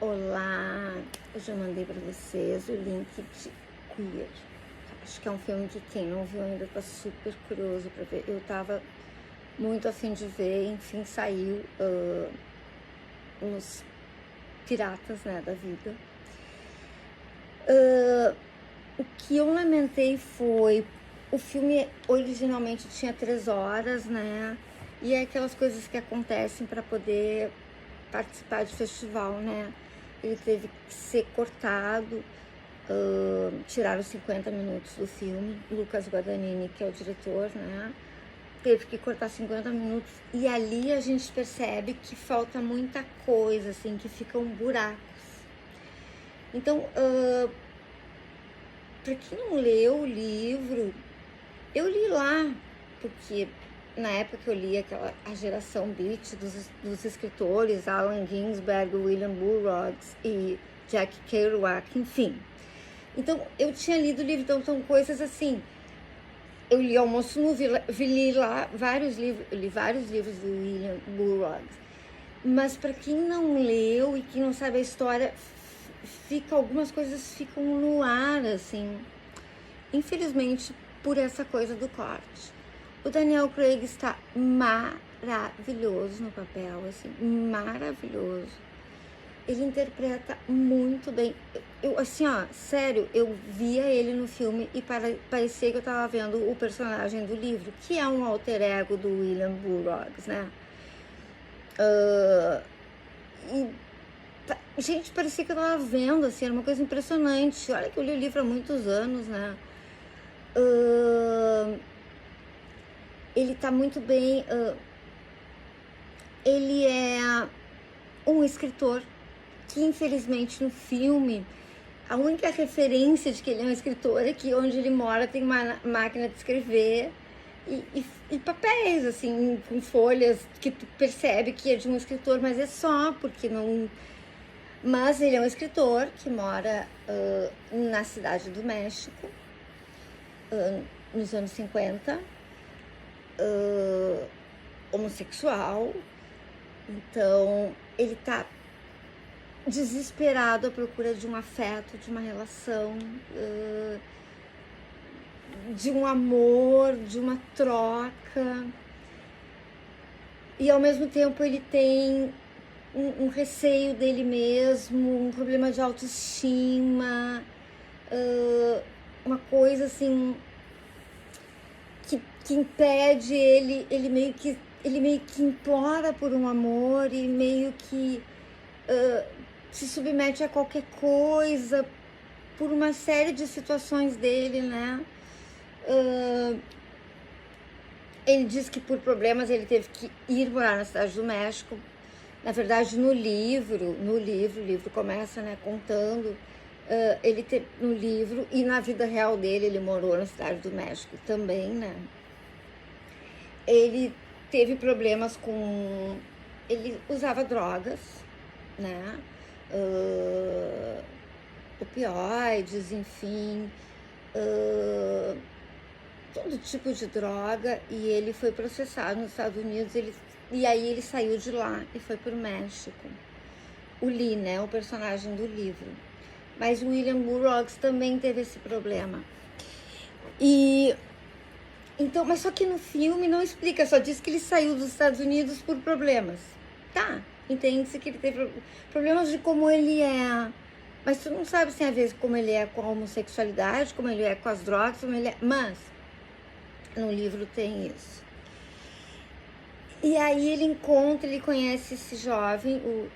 Olá, hoje eu mandei para vocês o link de Queer. Acho que é um filme que quem não viu ainda tá super curioso para ver. Eu tava muito afim de ver, enfim, saiu nos piratas, né, da vida. O que eu lamentei foi, o filme originalmente tinha 3 horas, né, e é aquelas coisas que acontecem para poder participar de festival, né, ele teve que ser cortado, tiraram 50 minutos do filme. Lucas Guadagnini, que é o diretor, né, teve que cortar 50 minutos, e ali a gente percebe que falta muita coisa, assim, que ficam buracos. Então, para quem não leu o livro, eu li lá, porque na época que eu li a geração Beat dos escritores Allen Ginsberg, William Burroughs e Jack Kerouac, enfim. Então, eu tinha lido o livro, então são coisas assim. Eu li Almoço Nu, li lá vários livros, li vários livros do William Burroughs. Mas para quem não leu e quem não sabe a história, algumas coisas ficam no ar, assim. Infelizmente, por essa coisa do corte. O Daniel Craig está maravilhoso no papel, assim, maravilhoso. Ele interpreta muito bem. Eu, assim, ó, sério, eu via ele no filme e parecia que eu tava vendo o personagem do livro, que é um alter ego do William Burroughs, né? Gente, parecia que eu tava vendo, assim, era uma coisa impressionante. Olha que eu li o livro há muitos anos, né? Ele tá muito bem. Ele é um escritor que, infelizmente, no filme, a única referência de que ele é um escritor é que onde ele mora tem uma máquina de escrever e papéis, assim, com folhas que tu percebe que é de um escritor, mas é só porque não... Mas ele é um escritor que mora na cidade do México, nos anos 50, homossexual. Então, ele tá desesperado à procura de um afeto, de uma relação, de um amor, de uma troca. E ao mesmo tempo ele tem um receio dele mesmo, um problema de autoestima, uma coisa assim que impede ele meio que implora por um amor e meio que se submete a qualquer coisa por uma série de situações dele, né? Ele diz que por problemas ele teve que ir morar na cidade do México. Na verdade, no livro, o livro começa, né, contando, no livro e na vida real dele, ele morou na cidade do México também, né? Ele teve problemas com... Ele usava drogas, né? Opioides, enfim, todo tipo de droga, e ele foi processado nos Estados Unidos, e aí ele saiu de lá e foi pro México. O Lee, né, o personagem do livro. Mas o William Burroughs também teve esse problema. Então, mas só que no filme não explica, só diz que ele saiu dos Estados Unidos por problemas. Tá, entende-se que ele teve problemas de como ele é. Mas tu não sabe se a ver como ele é com a homossexualidade, como ele é com as drogas, como ele é... Mas no livro tem isso. E aí ele conhece esse jovem, o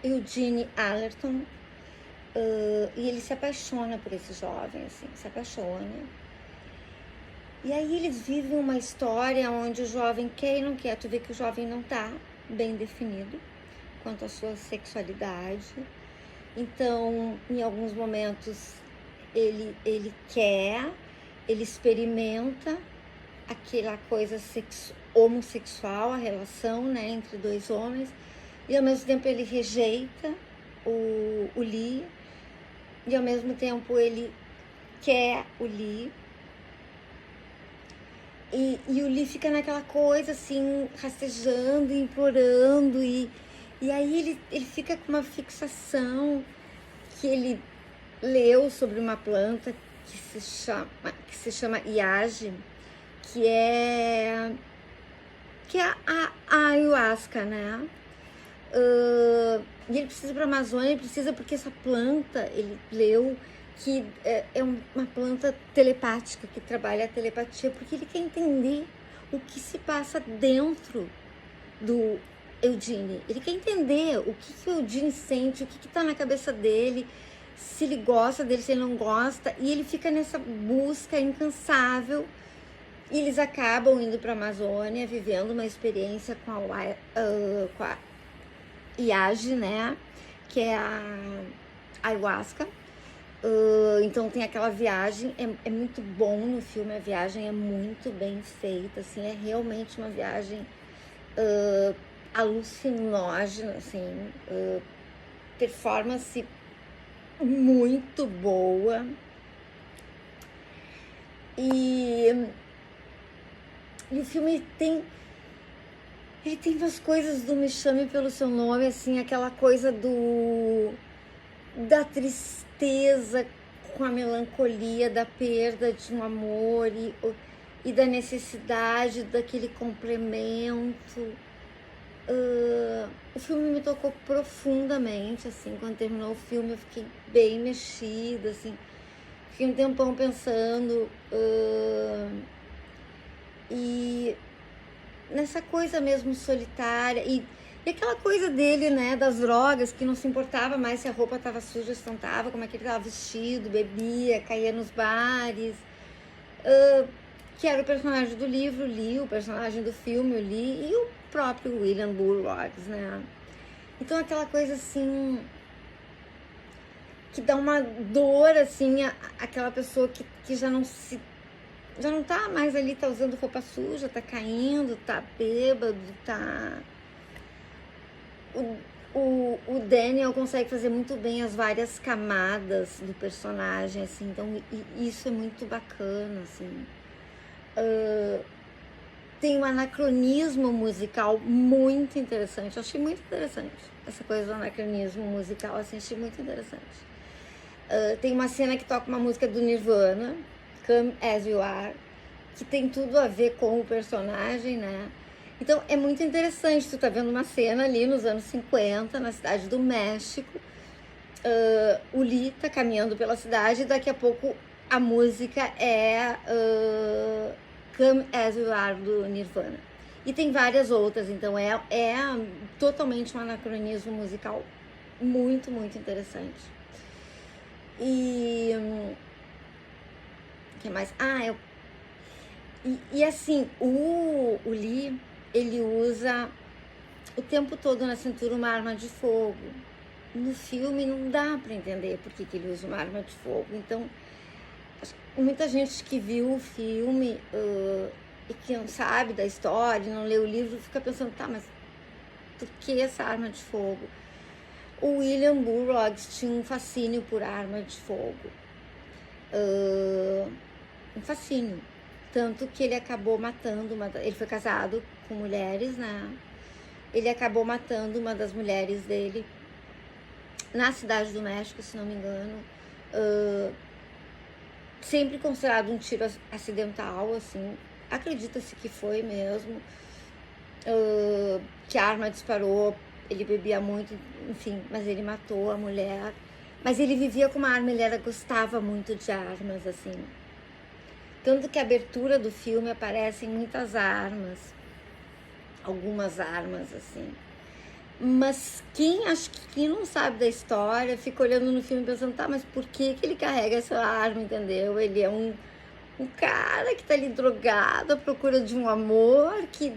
Eugene Allerton, e ele se apaixona por esse jovem, assim, se apaixona. E aí eles vivem uma história onde o jovem quer e não quer. Tu vê que o jovem não tá bem definido quanto à sua sexualidade. Então, em alguns momentos, ele quer, ele experimenta aquela coisa homossexual, a relação, né, entre dois homens, e ao mesmo tempo ele rejeita o Lee, e ao mesmo tempo ele quer o Lee. E o Lee fica naquela coisa assim, rastejando, implorando, e E aí ele fica com uma fixação que ele leu sobre uma planta que se chama Iage, que é a ayahuasca, né? E ele precisa ir para a Amazônia, ele precisa porque essa planta, ele leu que é uma planta telepática, que trabalha a telepatia, porque ele quer entender o que se passa dentro do Eugene. Ele quer entender o que o Eugene sente, o que está na cabeça dele, se ele gosta dele, se ele não gosta, e ele fica nessa busca incansável. E eles acabam indo para a Amazônia, vivendo uma experiência com a Iage, né? Que é a ayahuasca. Então tem aquela viagem, é muito bom no filme, a viagem é muito bem feita, assim, é realmente uma viagem alucinógena, assim, performance muito boa. E o filme ele tem umas coisas do Me Chame Pelo Seu Nome, assim, aquela coisa da tristeza com a melancolia da perda de um amor e da necessidade daquele complemento. O filme me tocou profundamente, assim, quando terminou o filme eu fiquei bem mexida, assim, fiquei um tempão pensando, e nessa coisa mesmo solitária, e aquela coisa dele, né, das drogas, que não se importava mais se a roupa estava suja, se não estava, como é que ele estava vestido, bebia, caía nos bares, que era o personagem do livro, li, o personagem do filme, eu li, e o próprio William Burroughs, né. Então aquela coisa assim, que dá uma dor, assim, aquela pessoa que já não tá mais ali, tá usando roupa suja, tá caindo, tá bêbado, tá... O Daniel consegue fazer muito bem as várias camadas do personagem, assim, então isso é muito bacana, assim. Tem um anacronismo musical muito interessante, eu achei muito interessante essa coisa do anacronismo musical, assim, achei muito interessante. Tem uma cena que toca uma música do Nirvana, Come As You Are, que tem tudo a ver com o personagem, né? Então é muito interessante, tu tá vendo uma cena ali nos anos 50, na cidade do México, o Lee tá caminhando pela cidade e daqui a pouco a música é Come As You Are do Nirvana. E tem várias outras, então é totalmente um anacronismo musical muito, muito interessante. E o que mais? E assim, o Lee, ele usa o tempo todo na cintura uma arma de fogo. No filme não dá para entender por que ele usa uma arma de fogo. Então, muita gente que viu o filme e que não sabe da história, não lê o livro, fica pensando, tá, mas por que essa arma de fogo? O William Burroughs tinha um fascínio por arma de fogo. Um fascínio. Tanto que ele acabou matando ele foi casado com mulheres, né? Ele acabou matando uma das mulheres dele na cidade do México, se não me engano. Sempre considerado um tiro acidental, assim. Acredita-se que foi mesmo. Que a arma disparou, ele bebia muito, enfim, mas ele matou a mulher. Mas ele vivia com uma arma, ele gostava muito de armas, assim. Tanto que a abertura do filme aparecem muitas armas, algumas armas, assim. Mas quem não sabe da história fica olhando no filme pensando, tá, mas por que ele carrega essa arma, entendeu? Ele é um cara que tá ali drogado à procura de um amor, que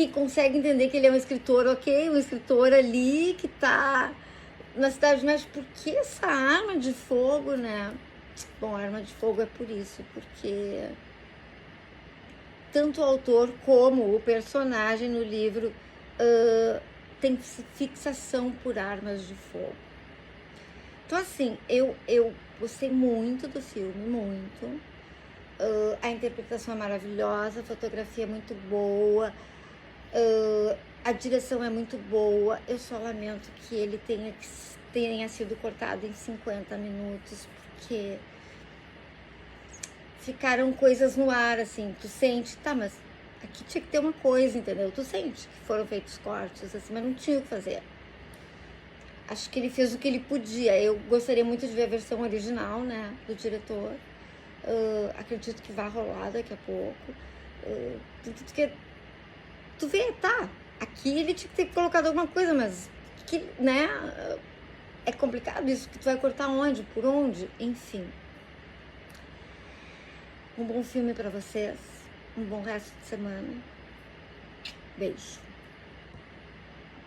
consegue entender que ele é um escritor, ok, um escritor ali que tá na cidade do México. Por que essa arma de fogo, né? Bom, a arma de fogo é por isso, porque tanto o autor como o personagem no livro tem fixação por armas de fogo. Então, assim, eu gostei muito do filme, muito. A interpretação é maravilhosa, a fotografia é muito boa. A direção é muito boa, eu só lamento que ele tenha sido cortado em 50 minutos, porque ficaram coisas no ar, assim, tu sente, tá, mas aqui tinha que ter uma coisa, entendeu? Tu sente que foram feitos cortes, assim, mas não tinha o que fazer. Acho que ele fez o que ele podia. Eu gostaria muito de ver a versão original, né, do diretor. Acredito que vai rolar daqui a pouco. Porque tu vê, tá, aqui ele tinha que ter colocado alguma coisa, mas que, né, é complicado isso, que tu vai cortar onde, por onde, enfim. Um bom filme pra vocês, um bom resto de semana. Beijo.